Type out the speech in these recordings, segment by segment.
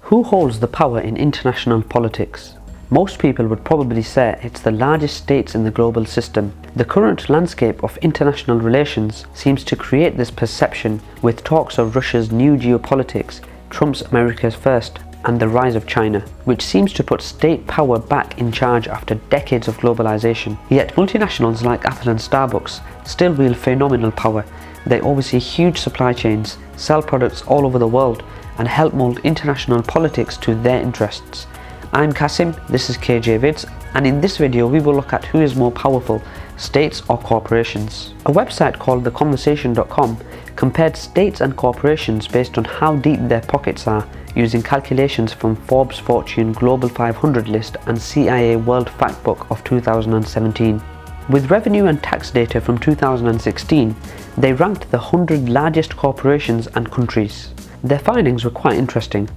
Who holds the power in international politics? Most people would probably say it's the largest states in the global system. The current landscape of international relations seems to create this perception, with talks of Russia's new geopolitics, Trump's America First, and the rise of China, which seems to put state power back in charge after decades of globalization. Yet multinationals like Apple and Starbucks still wield phenomenal power. They oversee huge supply chains, sell products all over the world, and help mold international politics to their interests. I'm Kasim, this is KJ Vids, and in this video we will look at who is more powerful, states or corporations. A website called Globalisation.com compared states and corporations based on how deep their pockets are, using calculations from Forbes Fortune Global 500 list and CIA World Factbook of 2017. With revenue and tax data from 2016, they ranked the 100 largest corporations and countries. Their findings were quite interesting.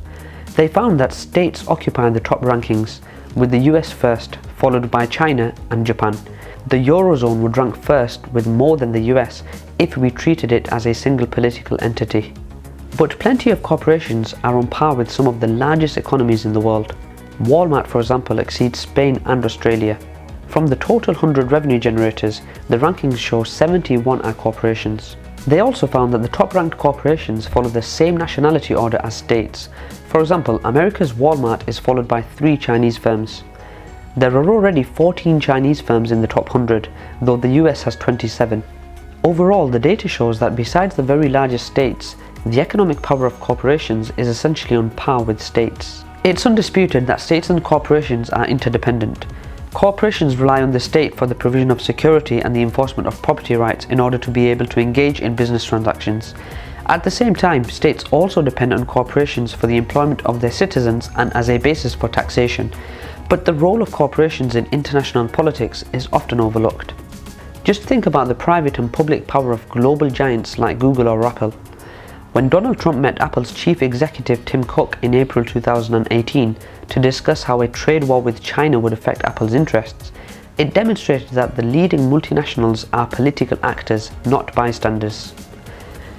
They found that states occupy the top rankings, with the US first, followed by China and Japan. The Eurozone would rank first with more than the US if we treated it as a single political entity. But plenty of corporations are on par with some of the largest economies in the world. Walmart, for example, exceeds Spain and Australia. From the total 100 revenue generators, the rankings show 71 are corporations. They also found that the top-ranked corporations follow the same nationality order as states. For example, America's Walmart is followed by 3 Chinese firms. There are already 14 Chinese firms in the top 100, though the US has 27. Overall, the data shows that besides the very largest states, the economic power of corporations is essentially on par with states. It's undisputed that states and corporations are interdependent. Corporations rely on the state for the provision of security and the enforcement of property rights in order to be able to engage in business transactions. At the same time, states also depend on corporations for the employment of their citizens and as a basis for taxation. But the role of corporations in international politics is often overlooked. Just think about the private and public power of global giants like Google or Apple. When Donald Trump met Apple's chief executive Tim Cook in April 2018 to discuss how a trade war with China would affect Apple's interests, it demonstrated that the leading multinationals are political actors, not bystanders.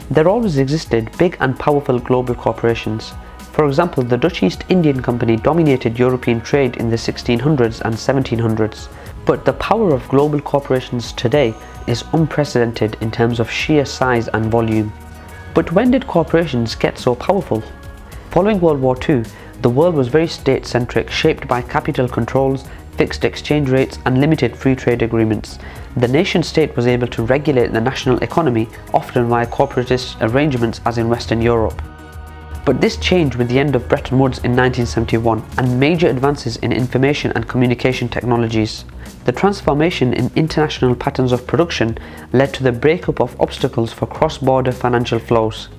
There always existed big and powerful global corporations. For example, the Dutch East Indian Company dominated European trade in the 1600s and 1700s. But the power of global corporations today is unprecedented in terms of sheer size and volume. But when did corporations get so powerful? Following World War II, the world was very state-centric, shaped by capital controls, fixed exchange rates, and limited free trade agreements. The nation-state was able to regulate the national economy, often via corporatist arrangements as in Western Europe. But this changed with the end of Bretton Woods in 1971 and major advances in information and communication technologies. The transformation in international patterns of production led to the breakup of obstacles for cross-border financial flows.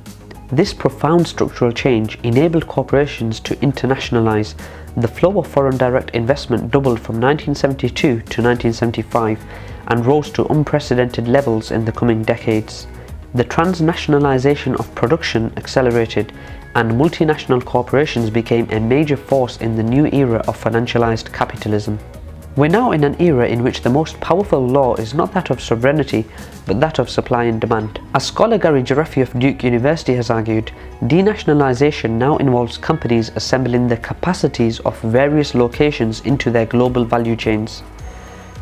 This profound structural change enabled corporations to internationalize. The flow of foreign direct investment doubled from 1972 to 1975 and rose to unprecedented levels in the coming decades. The transnationalization of production accelerated, and multinational corporations became a major force in the new era of financialized capitalism. We're now in an era in which the most powerful law is not that of sovereignty, but that of supply and demand. As scholar Gary Giraffi of Duke University has argued, denationalization now involves companies assembling the capacities of various locations into their global value chains.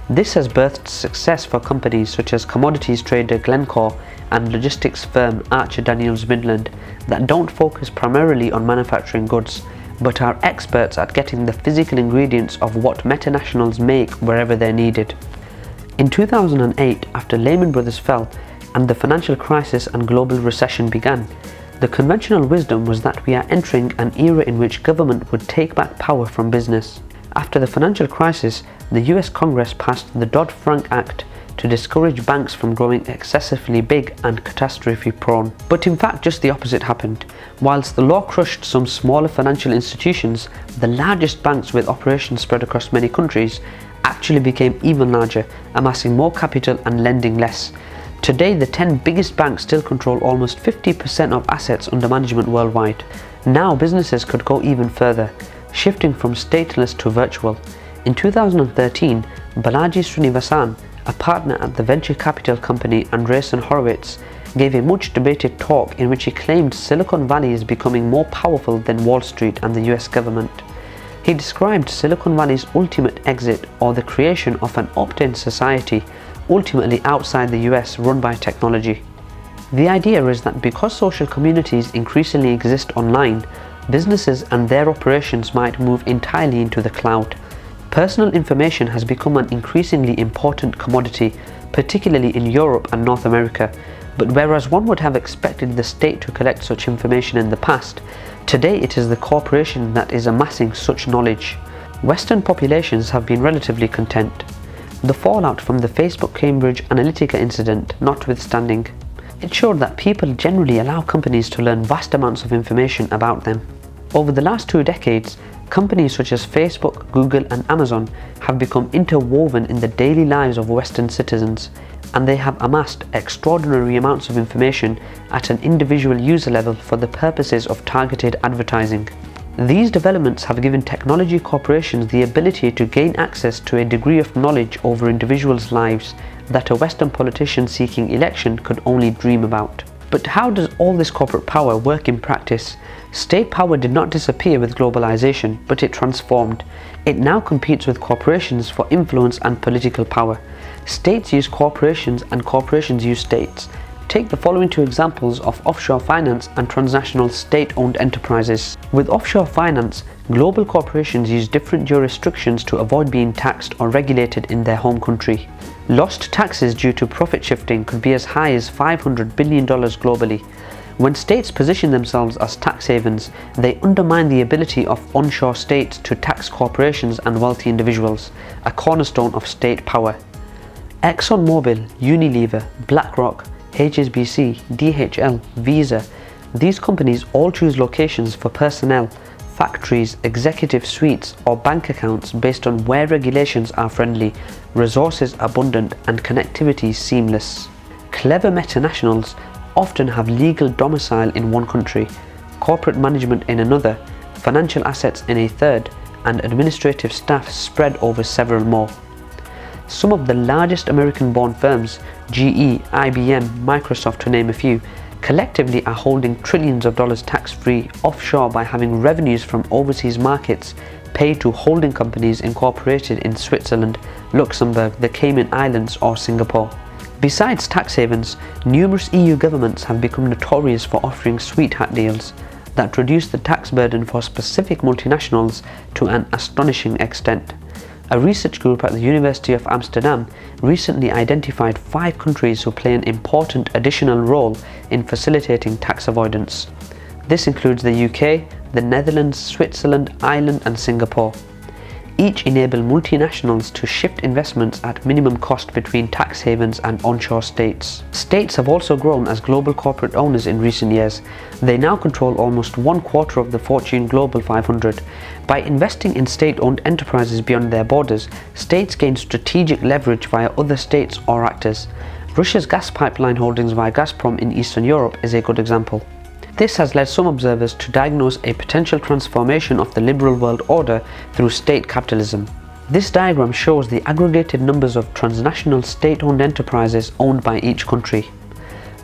This has birthed success for companies such as commodities trader Glencore and logistics firm Archer Daniels Midland that don't focus primarily on manufacturing goods, but are experts at getting the physical ingredients of what multinationals make wherever they're needed. In 2008, after Lehman Brothers fell and the financial crisis and global recession began, the conventional wisdom was that we are entering an era in which government would take back power from business. After the financial crisis, the US Congress passed the Dodd-Frank Act to discourage banks from growing excessively big and catastrophe-prone. But in fact, just the opposite happened. Whilst the law crushed some smaller financial institutions, the largest banks with operations spread across many countries actually became even larger, amassing more capital and lending less. Today, the 10 biggest banks still control almost 50% of assets under management worldwide. Now businesses could go even further, shifting from stateless to virtual. In 2013, Balaji Srinivasan, a partner at the venture capital company Andreessen Horowitz, gave a much debated talk in which he claimed Silicon Valley is becoming more powerful than Wall Street and the US government. He described Silicon Valley's ultimate exit, or the creation of an opt-in society, ultimately outside the US, run by technology. The idea is that because social communities increasingly exist online, businesses and their operations might move entirely into the cloud. Personal information has become an increasingly important commodity, particularly in Europe and North America, but whereas one would have expected the state to collect such information in the past, today it is the corporation that is amassing such knowledge. Western populations have been relatively content, the fallout from the Facebook Cambridge Analytica incident notwithstanding. It showed that people generally allow companies to learn vast amounts of information about them. Over the last 2 decades, companies such as Facebook, Google and Amazon have become interwoven in the daily lives of Western citizens, and they have amassed extraordinary amounts of information at an individual user level for the purposes of targeted advertising. These developments have given technology corporations the ability to gain access to a degree of knowledge over individuals' lives that a Western politician seeking election could only dream about. But how does all this corporate power work in practice? State power did not disappear with globalization, but it transformed. It now competes with corporations for influence and political power. States use corporations and corporations use states. Take the following 2 examples of offshore finance and transnational state-owned enterprises. With offshore finance, global corporations use different jurisdictions to avoid being taxed or regulated in their home country. Lost taxes due to profit shifting could be as high as $500 billion globally. When states position themselves as tax havens, they undermine the ability of onshore states to tax corporations and wealthy individuals, a cornerstone of state power. ExxonMobil, Unilever, BlackRock, HSBC, DHL, Visa, these companies all choose locations for personnel, factories, executive suites or bank accounts based on where regulations are friendly, resources abundant and connectivity seamless. Clever multinationals often have legal domicile in one country, corporate management in another, financial assets in a third, and administrative staff spread over several more. Some of the largest American-born firms, GE, IBM, Microsoft to name a few, collectively are holding trillions of dollars tax-free offshore by having revenues from overseas markets paid to holding companies incorporated in Switzerland, Luxembourg, the Cayman Islands or Singapore. Besides tax havens, numerous EU governments have become notorious for offering sweetheart deals that reduce the tax burden for specific multinationals to an astonishing extent. A research group at the University of Amsterdam recently identified 5 countries who play an important additional role in facilitating tax avoidance. This includes the UK, the Netherlands, Switzerland, Ireland and Singapore. Each enable multinationals to shift investments at minimum cost between tax havens and onshore states. States have also grown as global corporate owners in recent years. They now control almost 1/4 of the Fortune Global 500. By investing in state-owned enterprises beyond their borders, states gain strategic leverage via other states or actors. Russia's gas pipeline holdings via Gazprom in Eastern Europe is a good example. This has led some observers to diagnose a potential transformation of the liberal world order through state capitalism. This diagram shows the aggregated numbers of transnational state-owned enterprises owned by each country.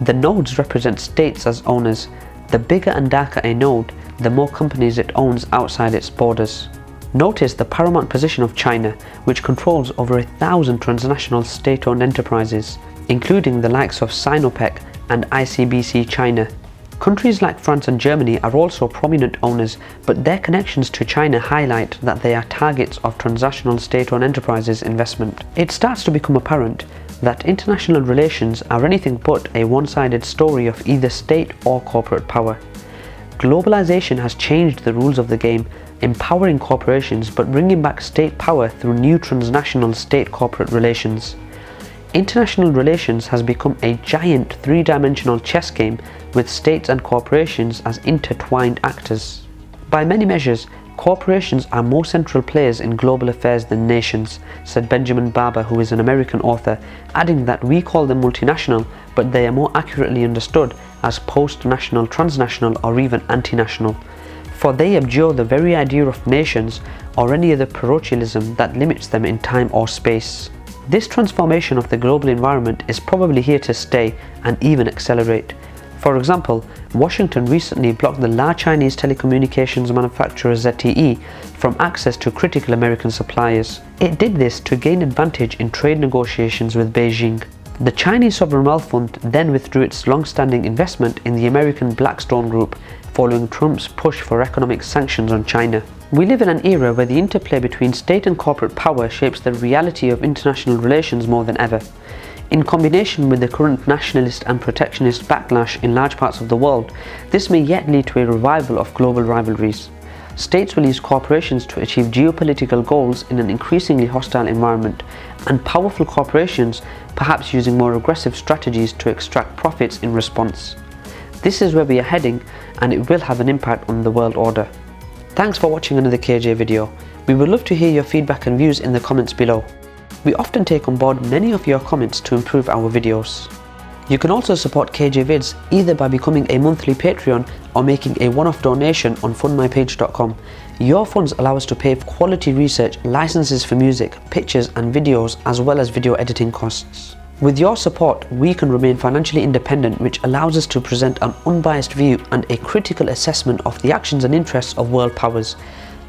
The nodes represent states as owners. The bigger and darker a node, the more companies it owns outside its borders. Notice the paramount position of China, which controls over 1,000 transnational state-owned enterprises, including the likes of Sinopec and ICBC China. Countries like France and Germany are also prominent owners, but their connections to China highlight that they are targets of transnational state-owned enterprises investment. It starts to become apparent that international relations are anything but a one-sided story of either state or corporate power. Globalization has changed the rules of the game, empowering corporations but bringing back state power through new transnational state-corporate relations. International relations has become a giant 3-dimensional chess game with states and corporations as intertwined actors. By many measures, corporations are more central players in global affairs than nations, said Benjamin Barber, who is an American author, adding that we call them multinational, but they are more accurately understood as post-national, transnational or even anti-national, for they abjure the very idea of nations or any other parochialism that limits them in time or space. This transformation of the global environment is probably here to stay and even accelerate. For example, Washington recently blocked the large Chinese telecommunications manufacturer ZTE from access to critical American suppliers. It did this to gain advantage in trade negotiations with Beijing. The Chinese Sovereign Wealth Fund then withdrew its long-standing investment in the American Blackstone Group following Trump's push for economic sanctions on China. We live in an era where the interplay between state and corporate power shapes the reality of international relations more than ever. In combination with the current nationalist and protectionist backlash in large parts of the world, this may yet lead to a revival of global rivalries. States will use corporations to achieve geopolitical goals in an increasingly hostile environment, and powerful corporations perhaps using more aggressive strategies to extract profits in response. This is where we are heading, and it will have an impact on the world order. Thanks for watching another KJ video. We would love to hear your feedback and views in the comments below. We often take on board many of your comments to improve our videos. You can also support KJ Vids either by becoming a monthly Patreon or making a one-off donation on fundmypage.com. Your funds allow us to pay for quality research, licenses for music, pictures and videos, as well as video editing costs. With your support, we can remain financially independent, which allows us to present an unbiased view and a critical assessment of the actions and interests of world powers.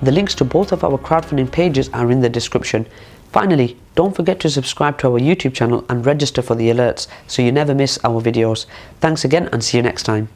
The links to both of our crowdfunding pages are in the description. Finally, don't forget to subscribe to our YouTube channel and register for the alerts so you never miss our videos. Thanks again and see you next time.